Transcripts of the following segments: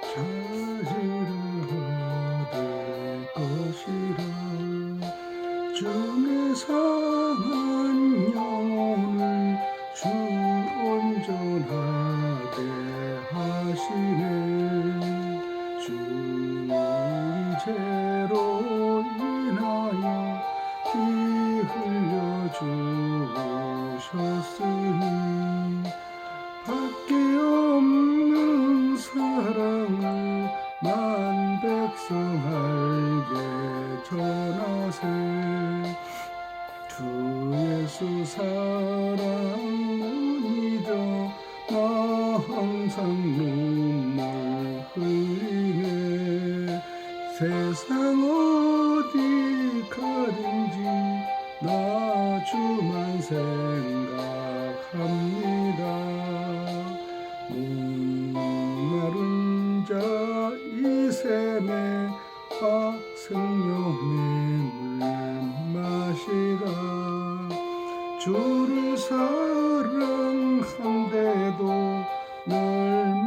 찾으려 얻을 것이라. 주의 상한 영혼을 주 온전하게 하시네. 주의 죄로 인하여 피 흘려 주셨으니 밖에 없는 사랑을 만 백성 알게 전하세. 주 예수 사랑 못 잊어 나 항상 눈물 흘리네. 세상 어디 가든지 나 주만 생각합니다. 목마른 자 이 샘에 생명의 물 마시라. 주를 사랑한데도 늘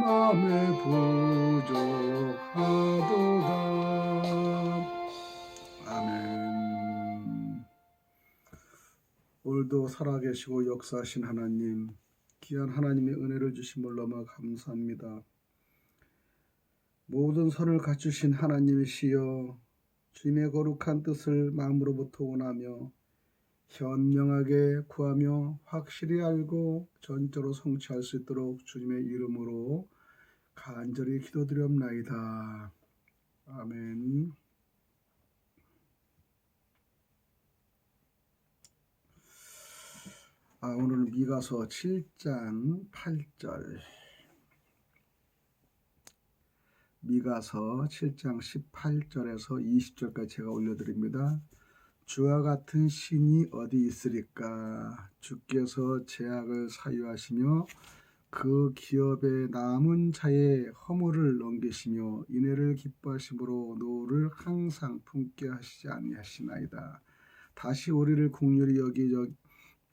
맘에 부족하도다. 아멘. 오늘도 살아계시고 역사하신 하나님, 귀한 하나님의 은혜를 주심을 너무 감사합니다. 모든 선을 갖추신 하나님이시여, 주님의 거룩한 뜻을 마음으로부터 원하며 현명하게 구하며 확실히 알고 전적으로 성취할 수 있도록 주님의 이름으로 간절히 기도드렸나이다. 아멘. 오늘은 미가서 7장 8절, 미가서 7장 18절에서 20절까지 제가 올려드립니다. 주와 같은 신이 어디 있으리까? 주께서 죄악을 사유하시며 그 기업의 남은 자의 허물을 넘기시며 인애를 기뻐하심으로 노를 항상 품게 하시지 아니하시나이다. 다시 우리를 긍휼히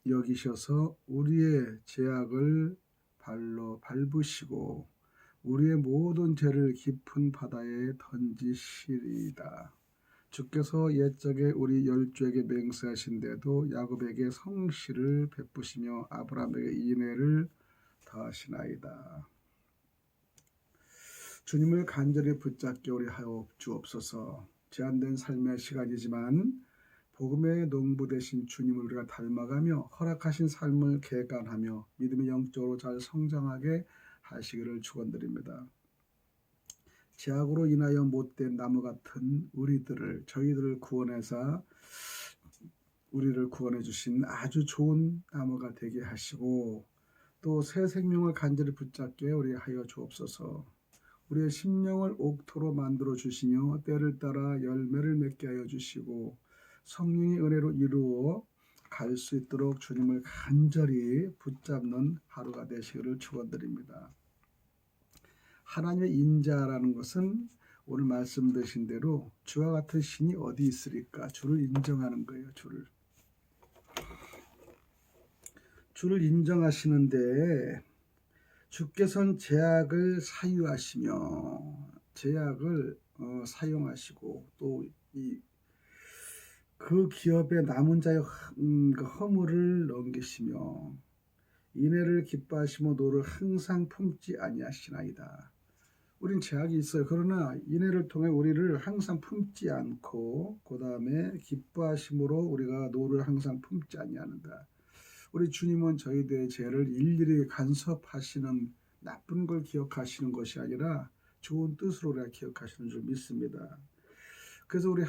여기셔서 우리의 죄악을 발로 밟으시고 우리의 모든 죄를 깊은 바다에 던지시리이다. 주께서 옛적에 우리 열조에게 맹세하신데도 야곱에게 성실을 베푸시며 아브라함에게 인애를 더하시나이다. 주님을 간절히 붙잡게 우리 하여 주옵소서. 제한된 삶의 시간이지만 복음의 농부 되신 주님을 우리가 닮아가며 허락하신 삶을 개간하며 믿음의 영적으로 잘 성장하게 하시기를 축원드립니다. 죄악으로 인하여 못된 나무 같은 저희들을 구원해서 우리를 구원해 주신 아주 좋은 나무가 되게 하시고 또 새 생명을 간절히 붙잡게 우리 하여 주옵소서. 우리의 심령을 옥토로 만들어 주시며 때를 따라 열매를 맺게 하여 주시고 성령의 은혜로 이루어 갈 수 있도록 주님을 간절히 붙잡는 하루가 되시기를 축원드립니다. 하나님의 인자라는 것은 오늘 말씀드린 대로 주와 같은 신이 어디 있으리까? 주를 인정하는 거예요. 주를 인정하시는데 주께서는 죄악을 사유하시며 죄악을 사용하시고 또 그 기업의 남은 자의 허물을 넘기시며 인애를 기뻐하시며 노를 항상 품지 아니하시나이다. 우린 죄악이 있어요. 그러나 인애를 통해 우리를 항상 품지 않고 그 다음에 기뻐하심으로 우리가 노를 항상 품지 아니하는다. 우리 주님은 저희들의 죄를 일일이 간섭하시는 나쁜 걸 기억하시는 것이 아니라 좋은 뜻으로 우리가 기억하시는 줄 믿습니다. 그래서 우리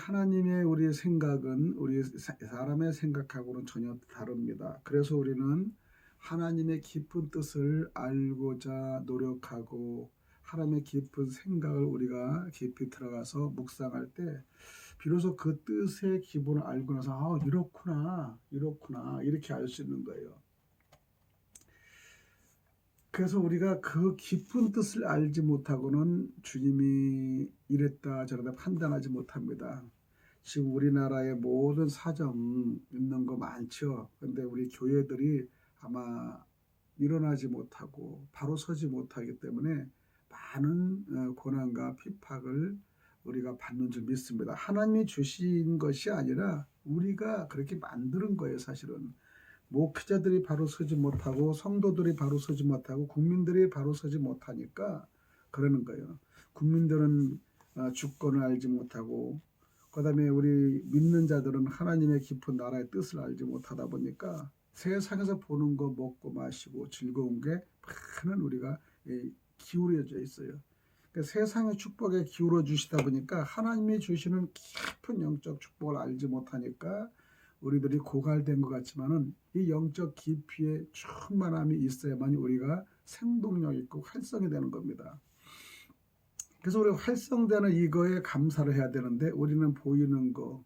우리의 생각은 우리 사람의 생각하고는 전혀 다릅니다. 그래서 우리는 하나님의 깊은 뜻을 알고자 노력하고 하나님의 깊은 생각을 우리가 깊이 들어가서 묵상할 때 비로소 그 뜻의 기본을 알고 나서 이렇구나 이렇게 알 수 있는 거예요. 그래서 우리가 그 깊은 뜻을 알지 못하고는 주님이 이랬다 저랬다 판단하지 못합니다. 지금 우리나라의 모든 사정 있는 거 많죠. 근데 우리 교회들이 아마 일어나지 못하고 바로 서지 못하기 때문에 많은 고난과 핍박을 우리가 받는 줄 믿습니다. 하나님이 주신 것이 아니라 우리가 그렇게 만드는 거예요. 사실은 목회자들이 바로 서지 못하고 성도들이 바로 서지 못하고 국민들이 바로 서지 못하니까 그러는 거예요. 국민들은 주권을 알지 못하고 그 다음에 우리 믿는 자들은 하나님의 깊은 나라의 뜻을 알지 못하다 보니까 세상에서 보는 거 먹고 마시고 즐거운 게 많은 우리가 기울여져 있어요. 그러니까 세상의 축복에 기울어 주시다 보니까 하나님이 주시는 깊은 영적 축복을 알지 못하니까 우리들이 고갈된 것 같지만은 이 영적 깊이에 충만함이 있어야만 우리가 생동력 있고 활성이 되는 겁니다. 그래서 우리가 활성되는 이거에 감사를 해야 되는데 우리는 보이는 거,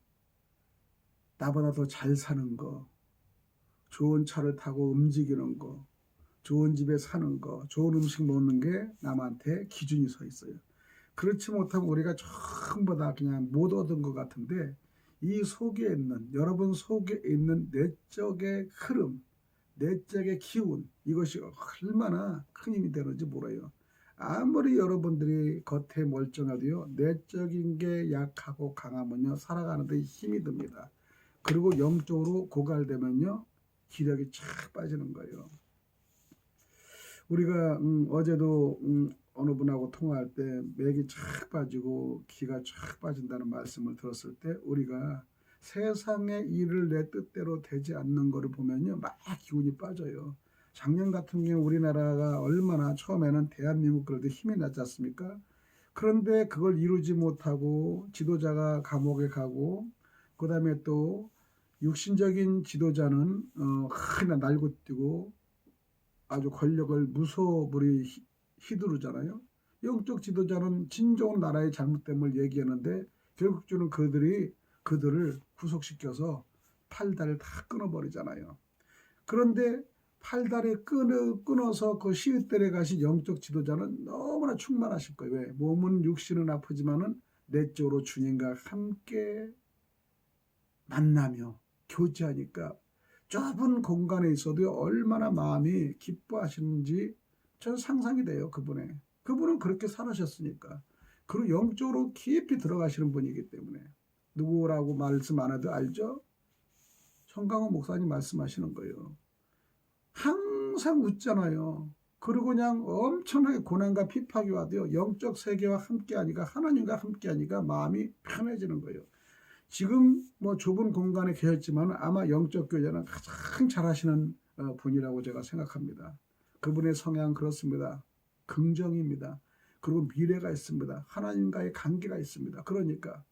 나보다 더 잘 사는 거, 좋은 차를 타고 움직이는 거, 좋은 집에 사는 거, 좋은 음식 먹는 게 남한테 기준이 서 있어요. 그렇지 못하면 우리가 전부 다 그냥 못 얻은 것 같은데 이 속에 있는 여러분 속에 있는 내적의 흐름, 내적의 기운 이것이 얼마나 큰 힘이 되는지 몰라요. 아무리 여러분들이 겉에 멀쩡하도요 내적인 게 약하고 강하면요 살아가는 데 힘이 듭니다. 그리고 영적으로 고갈되면요 기력이 쫙 빠지는 거예요. 우리가 어제도 어느 분하고 통화할 때 맥이 쫙 빠지고 기가 쫙 빠진다는 말씀을 들었을 때 우리가 세상의 일을 내 뜻대로 되지 않는 것을 보면요 막 기운이 빠져요. 작년 같은 경우 우리나라가 얼마나 처음에는 대한민국 그래도 힘이 났지 않습니까? 그런데 그걸 이루지 못하고 지도자가 감옥에 가고 그 다음에 또 육신적인 지도자는 그냥 날고 뛰고 아주 권력을 무소불위 휘두르잖아요. 영적 지도자는 진정한 나라의 잘못됨을 얘기하는데 결국적으로는 그들을 구속시켜서 팔다리를 다 끊어버리잖아요. 그런데 팔다리 끊어서 그 시읒들에 가신 영적 지도자는 너무나 충만하실 거예요. 왜? 몸은 육신은 아프지만은 내적으로 주님과 함께 만나며 교제하니까 좁은 공간에 있어도 얼마나 마음이 기뻐하시는지 저는 상상이 돼요. 그분은 그렇게 살아셨으니까. 그리고 영적으로 깊이 들어가시는 분이기 때문에 누구라고 말씀 안 해도 알죠? 성강호 목사님 말씀하시는 거예요. 항상 웃잖아요. 그리고 그냥 엄청나게 고난과 핍박이 와도요 영적 세계와 함께하니까 하나님과 함께하니까 마음이 편해지는 거예요. 지금 뭐 좁은 공간에 계셨지만 아마 영적 교제는 가장 잘하시는 분이라고 제가 생각합니다. 그분의 성향 그렇습니다. 긍정입니다. 그리고 미래가 있습니다. 하나님과의 관계가 있습니다. 그러니까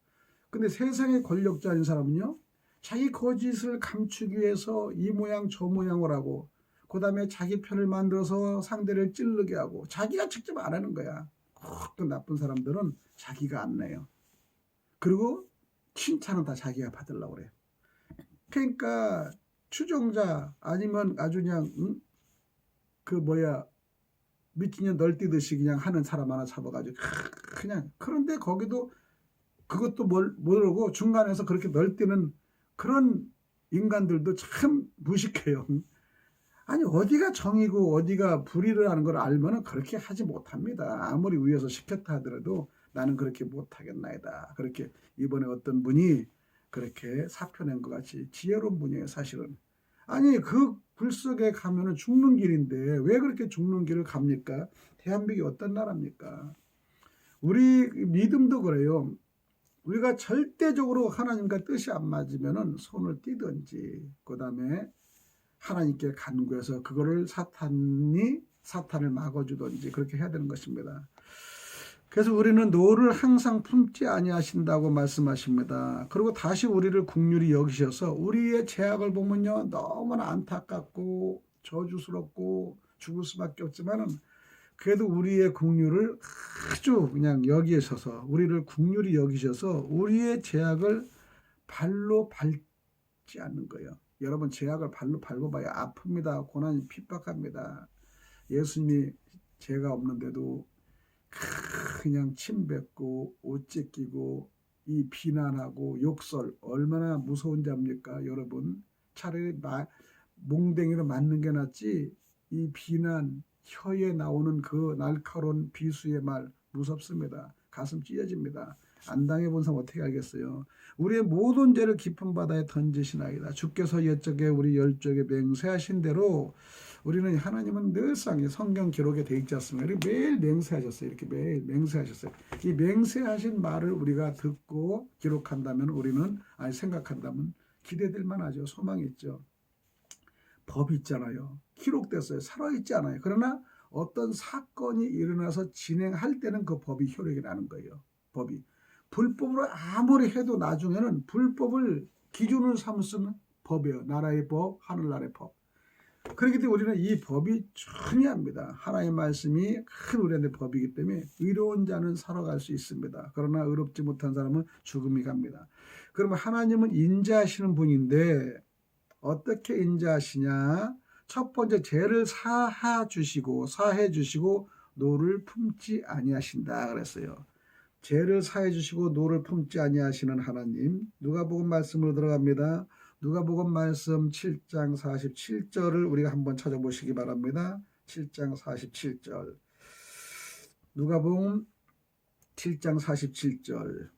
근데 세상의 권력자인 사람은요 자기 거짓을 감추기 위해서 이 모양 저 모양을 하고 그 다음에 자기 편을 만들어서 상대를 찌르게 하고 자기가 직접 안 하는 거야. 또 나쁜 사람들은 자기가 안 내요. 그리고 칭찬은 다 자기가 받으려고 그래요. 그러니까 추종자 아니면 아주 그냥 미친년 널뛰듯이 그냥 하는 사람 하나 잡아가지고 그냥 그런데 거기도 그것도 모르고 중간에서 그렇게 널뛰는 그런 인간들도 참 무식해요. 아니 어디가 정이고 어디가 불의를 하는 걸 알면은 그렇게 하지 못합니다. 아무리 위에서 시켰다 하더라도 나는 그렇게 못하겠나이다. 그렇게 이번에 어떤 분이 그렇게 사표 낸 것 같이 지혜로운 분이에요. 사실은. 아니 그 불 속에 가면은 죽는 길인데 왜 그렇게 죽는 길을 갑니까? 대한민국이 어떤 나라입니까? 우리 믿음도 그래요. 우리가 절대적으로 하나님과 뜻이 안 맞으면은 손을 띄든지 그 다음에 하나님께 간구해서 그거를 사탄을 막아주든지 그렇게 해야 되는 것입니다. 그래서 우리는 노를 항상 품지 아니하신다고 말씀하십니다. 그리고 다시 우리를 긍휼히 여기셔서 우리의 죄악을 보면요 너무나 안타깝고 저주스럽고 죽을 수밖에 없지만은 그래도 우리의 긍휼을 아주 그냥 여기셔서 우리를 긍휼히 여기셔서 우리의 죄악을 발로 밟지 않는 거예요. 여러분 죄악을 발로 밟아봐야 아픕니다. 고난이 핍박합니다. 예수님이 죄가 없는데도 그냥 침 뱉고 옷 찢기고 이 비난하고 욕설 얼마나 무서운 자입니까 여러분. 차라리 몽댕이로 맞는 게 낫지 이 비난 혀에 나오는 그 날카로운 비수의 말 무섭습니다. 가슴 찢어집니다. 안 당해본 사람 어떻게 알겠어요. 우리의 모든 죄를 깊은 바다에 던지시나이다. 주께서 옛적에 우리 열조에게 맹세하신 대로 우리는 하나님은 늘상 성경 기록에 돼 있지 않습니까? 이렇게 매일 맹세하셨어요. 이렇게 매일 맹세하셨어요. 이 맹세하신 말을 우리가 듣고 기록한다면 우리는 생각한다면 기대될 만하죠. 소망이 있죠. 법이 있잖아요. 기록됐어요. 살아있지 않아요. 그러나 어떤 사건이 일어나서 진행할 때는 그 법이 효력이 나는 거예요. 법이. 불법으로 아무리 해도 나중에는 불법을 기준으로 삼으면 법이에요. 나라의 법, 하늘나라의 법. 그렇기 때문에 우리는 이 법이 중요합니다. 하나님의 말씀이 큰 우리한테 법이기 때문에 의로운 자는 살아갈 수 있습니다. 그러나 의롭지 못한 사람은 죽음이 갑니다. 그러면 하나님은 인자하시는 분인데 어떻게 인자하시냐? 첫 번째 죄를 사해 주시고 노를 품지 아니하신다 그랬어요. 죄를 사해 주시고 노를 품지 아니하시는 하나님. 누가복음 말씀으로 들어갑니다. 누가복음 말씀 7장 47절을 우리가 한번 찾아보시기 바랍니다. 7장 47절. 누가복음 7장 47절.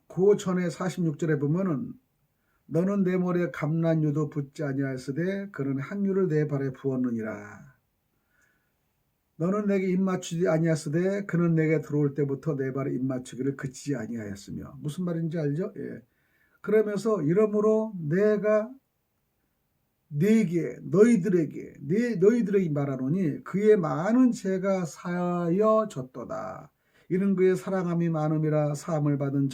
그 전에 46절에 보면은 너는 내 머리에 감난유도 붓지 아니하였으되 그는 향유를 내 발에 부었느니라. 너는 내게 입맞추지 아니하였으되 그는 내게 들어올 때부터 내 발에 입맞추기를 그치지 아니하였으며. 무슨 말인지 알죠? 예. 그러면서 이러므로 내가 너희들에게 말하노니 그의 많은 죄가 사하여졌도다. 이는 그의 사랑함이 많음이라 사함을 받은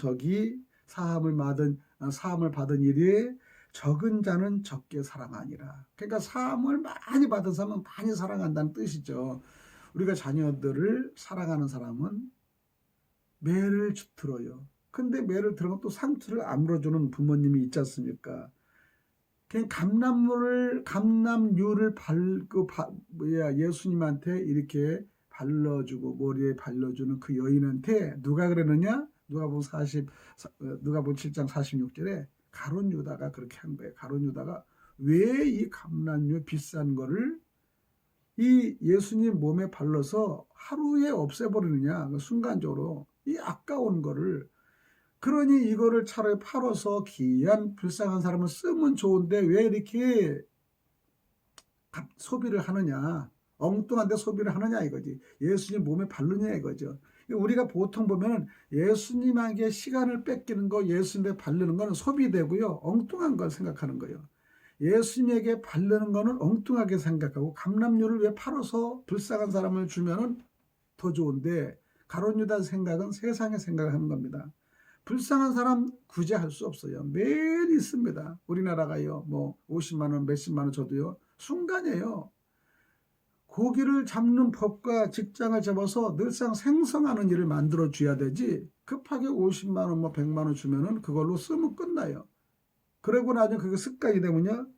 일이 적은 자는 적게 사랑하니라. 그러니까 사함을 많이 받은 사람은 많이 사랑한다는 뜻이죠. 우리가 자녀들을 사랑하는 사람은 매를 들어요. 근데 매를 들어도 또 상투를 안 물어주는 부모님이 있지 않습니까? 그냥 감남유를 예수님한테 이렇게 발라주고 머리에 발라주는 그 여인한테 누가 그러느냐? 누가복음 7장 46절에 가룟 유다가 그렇게 한 거예요. 가룟 유다가 왜 이 감남유 비싼 거를 이 예수님 몸에 발라서 하루에 없애버리느냐? 순간적으로 이 아까운 거를. 그러니 이거를 차라리 팔아서 귀한 불쌍한 사람을 쓰면 좋은데 왜 이렇게 소비를 하느냐, 엉뚱한데 소비를 하느냐 이거지. 예수님 몸에 바르냐 이거죠. 우리가 보통 보면 예수님에게 시간을 뺏기는 거, 예수님에 바르는 거는 소비되고요, 엉뚱한 걸 생각하는 거예요. 예수님에게 바르는 거는 엉뚱하게 생각하고 감람유를 왜 팔아서 불쌍한 사람을 주면은 더 좋은데, 가룟 유다 생각은 세상의 생각을 하는 겁니다. 불쌍한 사람 구제할 수 없어요. 매일 있습니다. 우리나라가요, 뭐 50만 원, 몇십만 원 줘도요, 순간이에요. 고기를 잡는 법과 직장을 잡아서 늘상 생성하는 일을 만들어 줘야 되지, 급하게 50만 원, 뭐 100만 원 주면은 그걸로 쓰면 끝나요. 그러고 나중에 그게 습관이 되면요,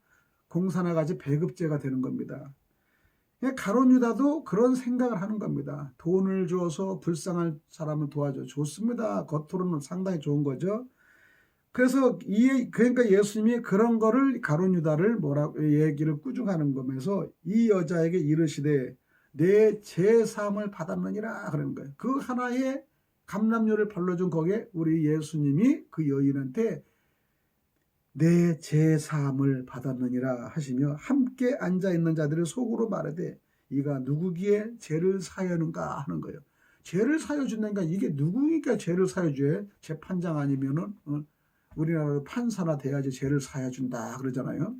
공사나가지 배급제가 되는 겁니다. 가룟 유다도 그런 생각을 하는 겁니다. 돈을 줘서 불쌍한 사람을 도와줘. 좋습니다. 겉으로는 상당히 좋은 거죠. 그래서 그러니까 예수님이 그런 거를 가룟 유다를 뭐라고 얘기를 꾸중하는 거면서 이 여자에게 이르시되 내 제사함을 받았느니라 그러는 거예요. 그 하나의 감람유를 발라준 거기에 우리 예수님이 그 여인한테 내 제사함을 받았느니라 하시며 함께 앉아있는 자들의 속으로 말하되 이가 누구기에 죄를 사여는가 하는 거예요. 죄를 사여준다니까 이게 누구니까 죄를 사여줘요? 재판장 아니면은 우리나라로 판사나 돼야지 죄를 사여준다 그러잖아요.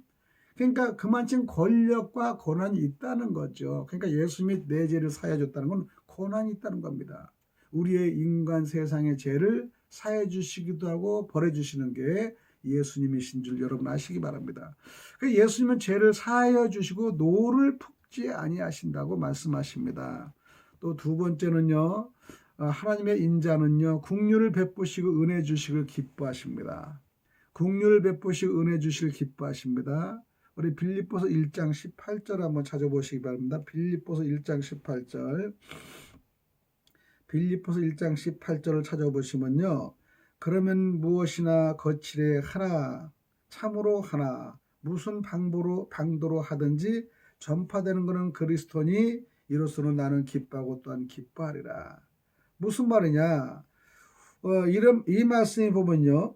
그러니까 그만큼 권력과 권한이 있다는 거죠. 그러니까 예수님이 내 죄를 사여줬다는 건 권한이 있다는 겁니다. 우리의 인간 세상의 죄를 사여주시기도 하고 벌해주시는 게 예수님이신 줄 여러분 아시기 바랍니다. 예수님은 죄를 사하여 주시고 노를 품지 아니하신다고 말씀하십니다. 또 두 번째는요, 하나님의 인자는요, 긍휼을 베푸시고 은혜 주시길 기뻐하십니다. 긍휼을 베푸시고 은혜 주시길 기뻐하십니다. 우리 빌립보서 1장 18절 한번 찾아보시기 바랍니다. 빌립보서 1장 18절. 빌립보서 1장 18절을 찾아보시면요, 그러면 무엇이나 거칠에 하나, 참으로 하나, 무슨 방도로 하든지 전파되는 것은 그리스도니 이로서는 나는 기뻐하고 또한 기뻐하리라. 무슨 말이냐? 이 말씀이 보면요.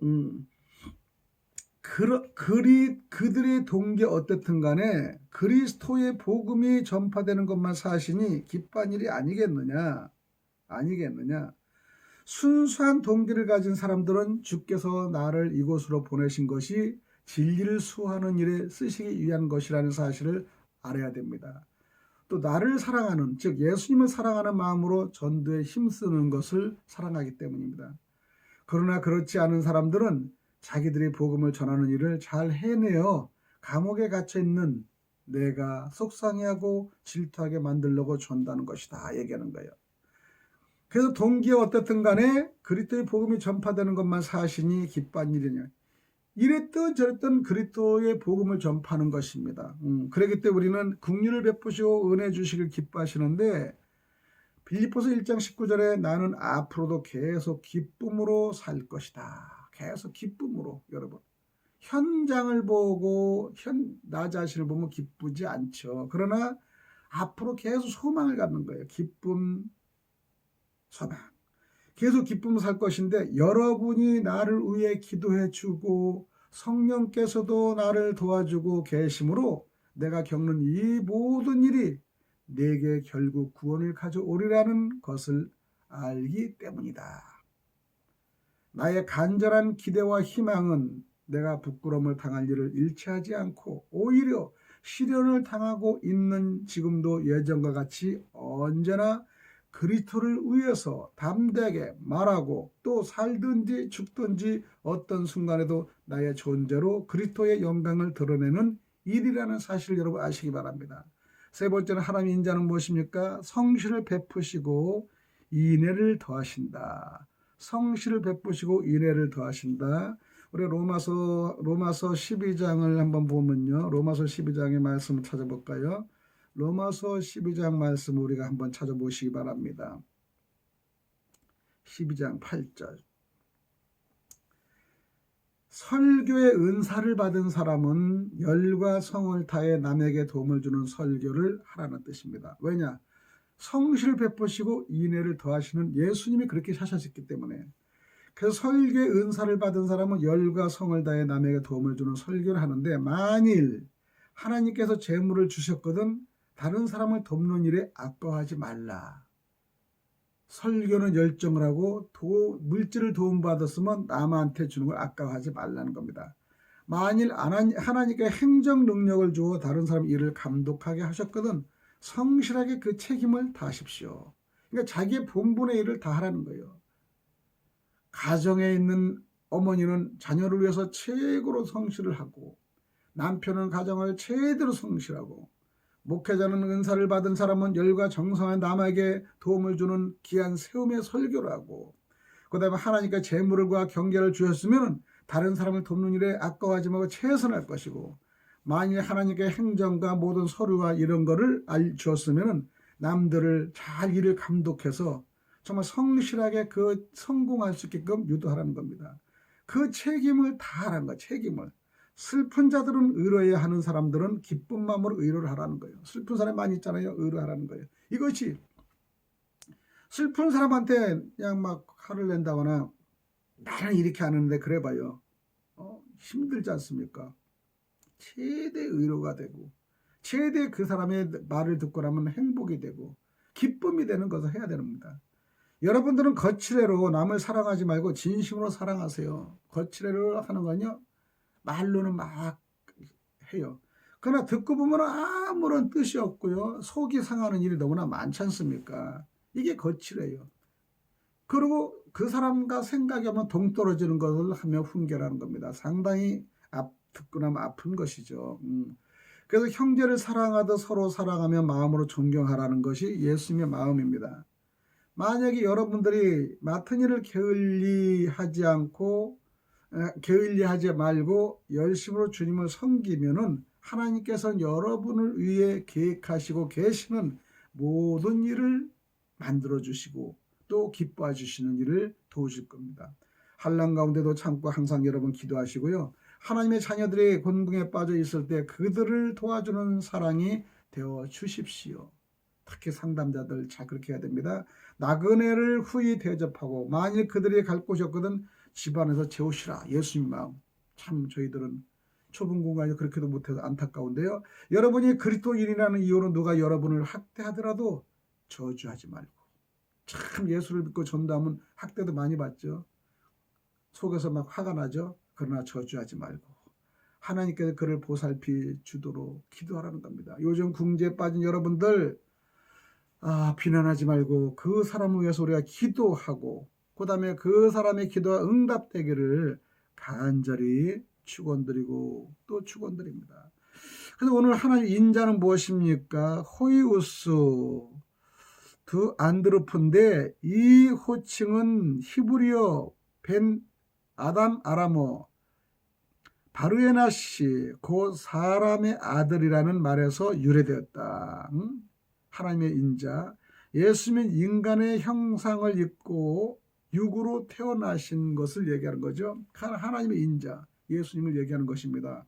그들의 동기 어떻든 간에 그리스도의 복음이 전파되는 것만 사시니 기뻐한 일이 아니겠느냐? 순수한 동기를 가진 사람들은 주께서 나를 이곳으로 보내신 것이 진리를 수호하는 일에 쓰시기 위한 것이라는 사실을 알아야 됩니다. 또 나를 사랑하는, 즉 예수님을 사랑하는 마음으로 전도에 힘쓰는 것을 사랑하기 때문입니다. 그러나 그렇지 않은 사람들은 자기들이 복음을 전하는 일을 잘 해내어 감옥에 갇혀있는 내가 속상해하고 질투하게 만들려고 전다는 것이다 얘기하는 거예요. 그래서 동기가 어떻든 간에 그리스도의 복음이 전파되는 것만 사시니 기뻐한 일이냐. 이랬든 저랬든 그리스도의 복음을 전파하는 것입니다. 그렇기 때문에 우리는 긍휼을 베푸시고 은혜 주시길 기뻐하시는데 빌립보서 1장 19절에 나는 앞으로도 계속 기쁨으로 살 것이다. 계속 기쁨으로. 여러분 현장을 보고 나 자신을 보면 기쁘지 않죠. 그러나 앞으로 계속 소망을 갖는 거예요. 기쁨, 소망. 계속 기쁨으로 살 것인데 여러분이 나를 위해 기도해 주고 성령께서도 나를 도와주고 계심으로 내가 겪는 이 모든 일이 내게 결국 구원을 가져오리라는 것을 알기 때문이다. 나의 간절한 기대와 희망은 내가 부끄러움을 당할 일을 일치하지 않고 오히려 시련을 당하고 있는 지금도 예전과 같이 언제나 그리스도를 위해서 담대하게 말하고 또 살든지 죽든지 어떤 순간에도 나의 존재로 그리스도의 영광을 드러내는 일이라는 사실을 여러분 아시기 바랍니다. 세 번째는 하나님의 인자는 무엇입니까? 성실을 베푸시고 인애를 더하신다. 성실을 베푸시고 인애를 더하신다. 우리 로마서 12장을 한번 보면요. 로마서 12장의 말씀을 찾아볼까요? 로마서 12장 말씀 우리가 한번 찾아보시기 바랍니다. 12장 8절. 설교의 은사를 받은 사람은 열과 성을 다해 남에게 도움을 주는 설교를 하라는 뜻입니다. 왜냐? 성실을 베푸시고 인애를 더하시는 예수님이 그렇게 하셨기 때문에. 그래서 설교의 은사를 받은 사람은 열과 성을 다해 남에게 도움을 주는 설교를 하는데 만일 하나님께서 재물을 주셨거든 다른 사람을 돕는 일에 아까워하지 말라. 설교는 열정을 하고 물질을 도움받았으면 남한테 주는 걸 아까워하지 말라는 겁니다. 만일 하나님께 행정 능력을 주어 다른 사람 일을 감독하게 하셨거든 성실하게 그 책임을 다하십시오. 그러니까 자기의 본분의 일을 다 하라는 거예요. 가정에 있는 어머니는 자녀를 위해서 최고로 성실을 하고 남편은 가정을 최대로 성실하고 목회자는 은사를 받은 사람은 열과 정성한 남에게 도움을 주는 귀한 세움의 설교를 하고 그 다음에 하나님께 재물과 경계를 주셨으면 다른 사람을 돕는 일에 아까워하지 말고 최선할 것이고 만일 하나님께 행정과 모든 서류와 이런 거를 주었으면 남들을 잘 일을 감독해서 정말 성실하게 그 성공할 수 있게끔 유도하라는 겁니다. 그 책임을 다 하라는 거예요. 책임을. 슬픈 자들은 의로해야 하는 사람들은 기쁜 마음으로 의로를 하라는 거예요. 슬픈 사람이 많이 있잖아요. 의로하라는 거예요. 이것이 슬픈 사람한테 그냥 막 화를 낸다거나 나는 이렇게 하는데 그래 봐요. 힘들지 않습니까? 최대 의로가 되고 최대 그 사람의 말을 듣고 나면 행복이 되고 기쁨이 되는 것을 해야 됩니다. 여러분들은 거칠애로 남을 사랑하지 말고 진심으로 사랑하세요. 거칠애로 하는 건요. 말로는 막 해요. 그러나 듣고 보면 아무런 뜻이 없고요. 속이 상하는 일이 너무나 많지 않습니까? 이게 거칠애요. 그리고 그 사람과 생각이 오면 동떨어지는 것을 하며 훈계라는 겁니다. 상당히 듣고 나면 아픈 것이죠. 그래서 형제를 사랑하듯 서로 사랑하며 마음으로 존경하라는 것이 예수님의 마음입니다. 만약에 여러분들이 맡은 일을 게을리하지 말고 열심으로 주님을 섬기면은 하나님께서는 여러분을 위해 계획하시고 계시는 모든 일을 만들어 주시고 또 기뻐해 주시는 일을 도우실 겁니다. 환난 가운데도 참고 항상 여러분 기도하시고요. 하나님의 자녀들이 곤궁에 빠져 있을 때 그들을 도와주는 사랑이 되어 주십시오. 특히 상담자들 잘 그렇게 해야 됩니다. 나그네를 후히 대접하고 만일 그들이 갈 곳이 없거든 집안에서 재우시라. 예수님 마음. 참 저희들은 좁은 공간에서 그렇게도 못해서 안타까운데요. 여러분이 그리스도인이라는 이유로 누가 여러분을 학대하더라도 저주하지 말고. 참 예수를 믿고 전도하면 학대도 많이 받죠. 속에서 막 화가 나죠. 그러나 저주하지 말고 하나님께서 그를 보살피 주도록 기도하라는 겁니다. 요즘 궁지에 빠진 여러분들 비난하지 말고 그 사람을 위해서 우리가 기도하고 그 다음에 그 사람의 기도가 응답되기를 간절히 축원드리고 또 축원드립니다. 그래서 오늘 하나님의 인자는 무엇입니까? 호이우스 두 안드로프인데 이 호칭은 히브리어 벤 아담 아라모 바르에나시 그 사람의 아들이라는 말에서 유래되었다. 하나님의 인자, 예수님은 인간의 형상을 입고 육으로 태어나신 것을 얘기하는 거죠. 하나님의 인자, 예수님을 얘기하는 것입니다.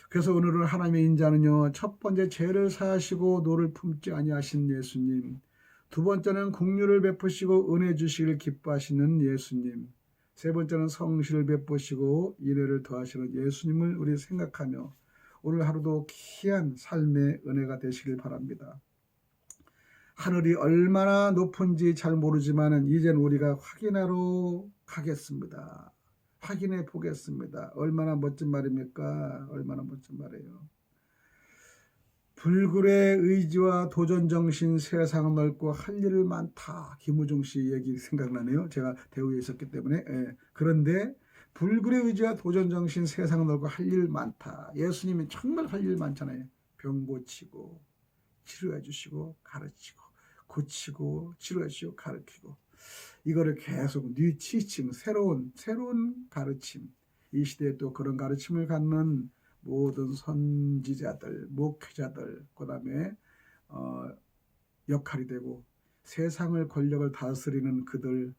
그래서 오늘은 하나님의 인자는요, 첫 번째 죄를 사하시고 노를 품지 아니하신 예수님, 두 번째는 긍휼을 베푸시고 은혜 주시길 기뻐하시는 예수님, 세 번째는 성실을 베푸시고 인애를 더하시는 예수님을 우리 생각하며 오늘 하루도 귀한 삶의 은혜가 되시길 바랍니다. 하늘이 얼마나 높은지 잘 모르지만 이제는 우리가 확인하러 가겠습니다. 확인해 보겠습니다. 얼마나 멋진 말입니까? 얼마나 멋진 말이에요. 불굴의 의지와 도전정신, 세상은 넓고 할 일을 많다. 김우중 씨 얘기 생각나네요. 제가 대우에 있었기 때문에. 그런데 불굴의 의지와 도전정신, 세상은 넓고 할 일 많다. 예수님이 정말 할 일 많잖아요. 병 고치고 치료해 주시고 가르치고 고치고 치료해 주시고 가르치고 이거를 계속 뉴티칭 새로운 가르침, 이 시대에 또 그런 가르침을 갖는 모든 선지자들, 목회자들, 그 다음에 역할이 되고 세상을 권력을 다스리는 그들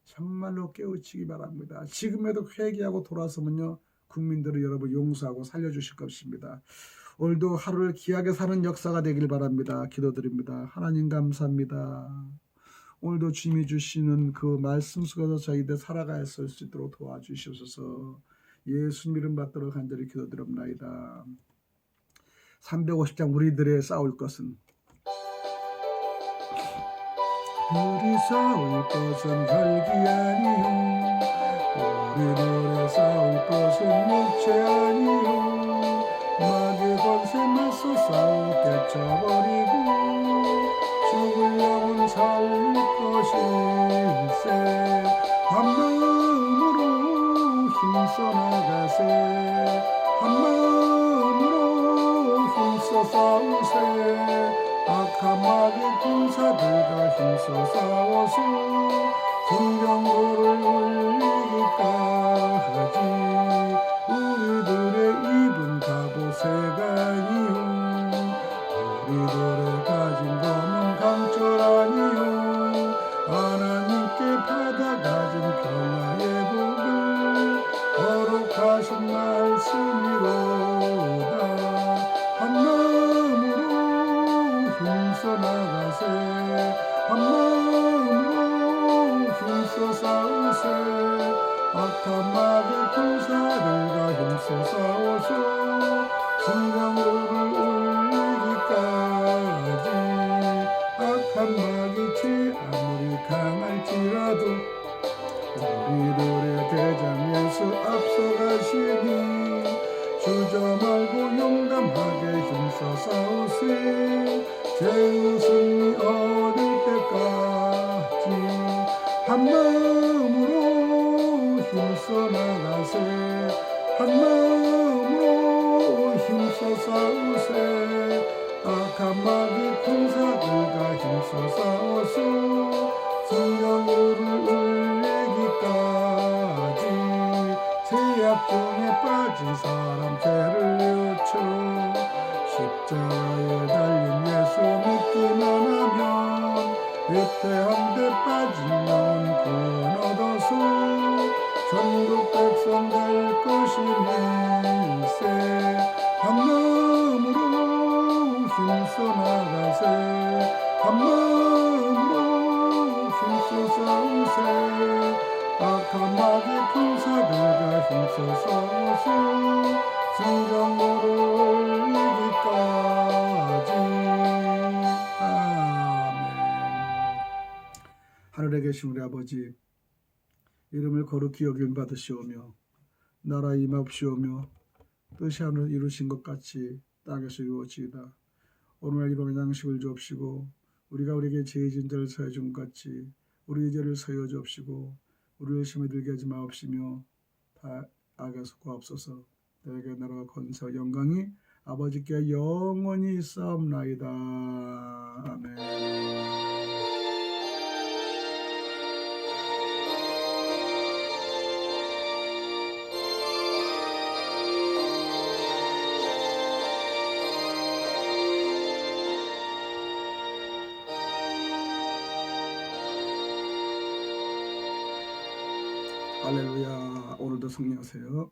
정말로 깨우치기 바랍니다. 지금에도 회개하고 돌아서면요 국민들을 여러분 용서하고 살려주실 것입니다. 오늘도 하루를 귀하게 사는 역사가 되길 바랍니다. 기도드립니다. 하나님 감사합니다. 오늘도 주님이 주시는 그 말씀 속에서 저희들 살아갈 수 있도록 도와주시옵소서. 예수님 이름 받도록 간절히 기도드립니다. 350장 우리들의 싸울 것은 우리 싸울 것은 혈기 아니요 우리들의 싸울 것은 육체 아니요 마귀의 권세 맞서 싸워 깨쳐버리고 죽을 영혼 살릴 것일세. 한 마음으로 힘써 나가세. 한 마음으로 힘써 싸우세. 악한 마귀 군사들과 힘써 싸워서 성경도를 울리기까지 우리들의 입은 갑옷새가 아니요 우리들의 가진 검은 강철 아니요 하나님께 받아가진 평화의 복을 거룩하신 말씀이로다. 한 마음으로 힘써 나가세. 한 마음으로 힘써 싸우세. 악한 마귀 군사들과 힘써 싸워서 성경도를 울리기까지 악한 마귀 죄 아무리 강할지라도 우리들의 대장 예수 앞서가시니 주저 말고 용감하게 힘써 싸우세. 제 승리 얻을 때까지 한 마음으로 힘써 나가세. 한 마음으로 힘써 싸우세. 악한 마귀 군사들과 힘써 싸워서 성경도를 울리기까지 죄악 중에 빠진 사람 죄를 뉘우쳐 십자가에 달린 예수 믿기만 하면 위태한데 빠진 영혼 구원 얻어서 천국 백성 될 것이니 승전보를 이기까지. 아멘. 하늘에 계신 우리 아버지, 이름을 거룩히 여김 받으시오며 나라 임하옵시오며 뜻이 하늘에 이루신 것 같이 땅에서 이루어지이다. 오늘 일용할 양식을 주옵시고 우리가 우리에게 죄 지은 자를 사하여 준 것 같이 우리의 죄를 사하여 주옵시고 우리를 시험에 들게 하지 마옵시며 악에서 구하옵소서. 내게 나라와 권세와 영광이 아버지께 영원히 있사옵나이다. 아멘. 할렐루야. 오늘도 승리하세요.